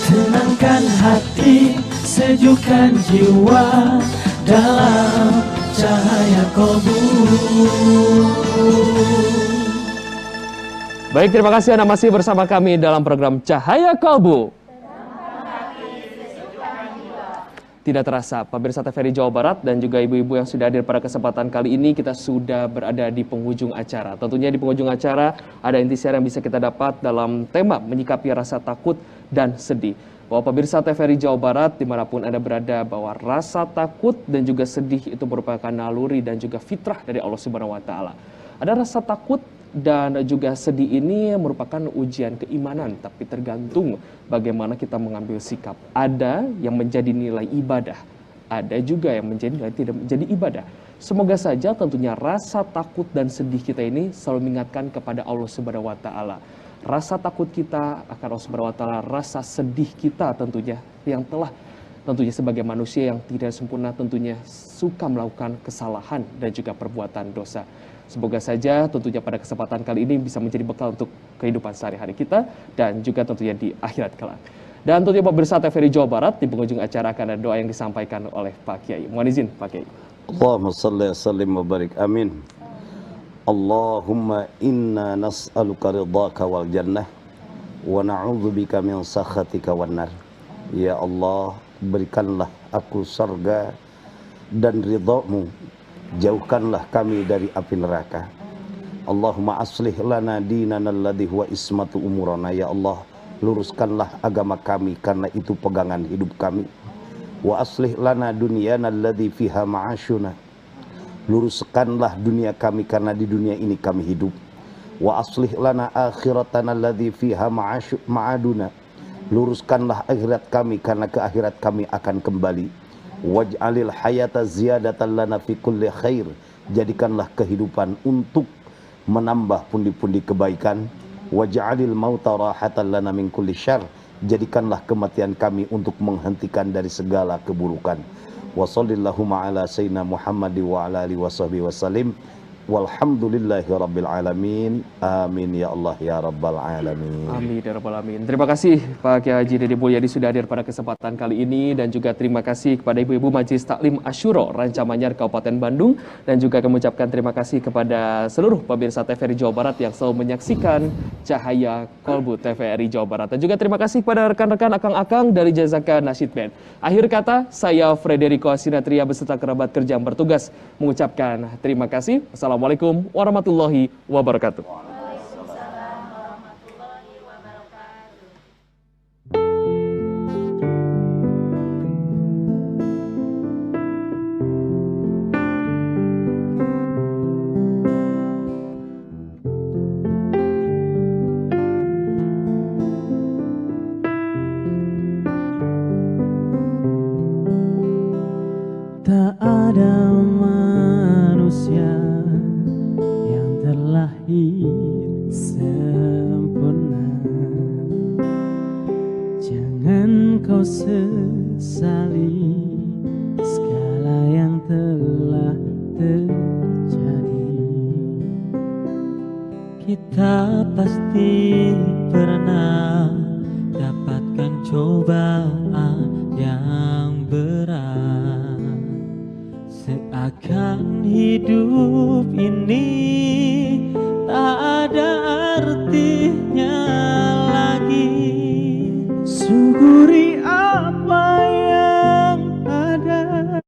Tenangkan hati, sejukkan jiwa dalam cahaya kolbu. Baik, terima kasih Anda masih bersama kami dalam program Cahaya Kolbu. Tidak terasa, pemirsa TVRI Jawa Barat dan juga ibu-ibu yang sudah hadir pada kesempatan kali ini, kita sudah berada di penghujung acara. Tentunya di penghujung acara ada intisari yang bisa kita dapat dalam tema menyikapi rasa takut dan sedih. bahwa pemirsa TVRI Jawa Barat dimanapun Anda berada, bahwa rasa takut dan juga sedih itu merupakan naluri dan juga fitrah dari Allah Subhanahu wa Ta'ala. Ada rasa takut dan juga sedih ini merupakan ujian keimanan, tapi tergantung bagaimana kita mengambil sikap. Ada yang menjadi nilai ibadah, ada juga yang menjadi nilai tidak menjadi ibadah. Semoga saja tentunya rasa takut dan sedih kita ini selalu mengingatkan kepada Allah Subhanahu wa Ta'ala. Rasa takut kita akan Allah Subhanahu wa Ta'ala, rasa sedih kita tentunya yang telah tentunya sebagai manusia yang tidak sempurna tentunya suka melakukan kesalahan dan juga perbuatan dosa. Semoga saja tentunya pada kesempatan kali ini bisa menjadi bekal untuk kehidupan sehari-hari kita dan juga tentunya di akhirat kelak. Dan tentunya pemirsa TVRI Jawa Barat, di penghujung acara akan ada doa yang disampaikan oleh Pak Kiai. Mohon izin Pak Kiai. Allahumma salli wa sallim wa barik. Amin. Allahumma inna nas'aluka ridhaka wal jannah wa na'udzubika min sakhatika wan nar. Ya Allah, berikanlah aku surga dan ridha-Mu, jauhkanlah kami dari api neraka. Allahumma aslih lana dinana alladhi huwa ismatu umurana. Ya Allah, luruskanlah agama kami karena itu pegangan hidup kami. Wa aslih lana dunyana alladhi fiha ma'ashuna. Luruskanlah dunia kami karena di dunia ini kami hidup. Wa aslih lana akhiratana alladhi fiha ma'aduna. Luruskanlah akhirat kami karena ke akhirat kami akan kembali. Waj'alil hayata ziyadatan lana fi kulli khair. Jadikanlah kehidupan untuk menambah pundi-pundi kebaikan. Waj'alil mauta rahatan lana min kulli syarr. Jadikanlah kematian kami untuk menghentikan dari segala keburukan. Wa sallallahu ala sayyidina Muhammad wa ala alihi washabihi wasallim. Walhamdulillahi rabbil alamin. Amin ya Allah ya rabbal alamin. Amin ya rabbal alamin. Terima kasih Pak Kiai Haji Dede Mulyadi sudah hadir pada kesempatan kali ini, dan juga terima kasih kepada ibu-ibu Majelis Taklim Asyuro Rancamanyar Kabupaten Bandung, dan juga kami ucapkan terima kasih kepada seluruh pemirsa TVRI Jawa Barat yang selalu menyaksikan Cahaya Kolbu TVRI Jawa Barat, dan juga terima kasih kepada rekan-rekan akang-akang dari Jazaka Nasyid Band. Akhir kata, saya Frederico Sinatria beserta kerabat kerja yang bertugas mengucapkan terima kasih. Assalamualaikum warahmatullahi wabarakatuh. Tak ada manusia yang terlahir sempurna. Jangan kau sesali segala yang telah terjadi. Kita pasti pernah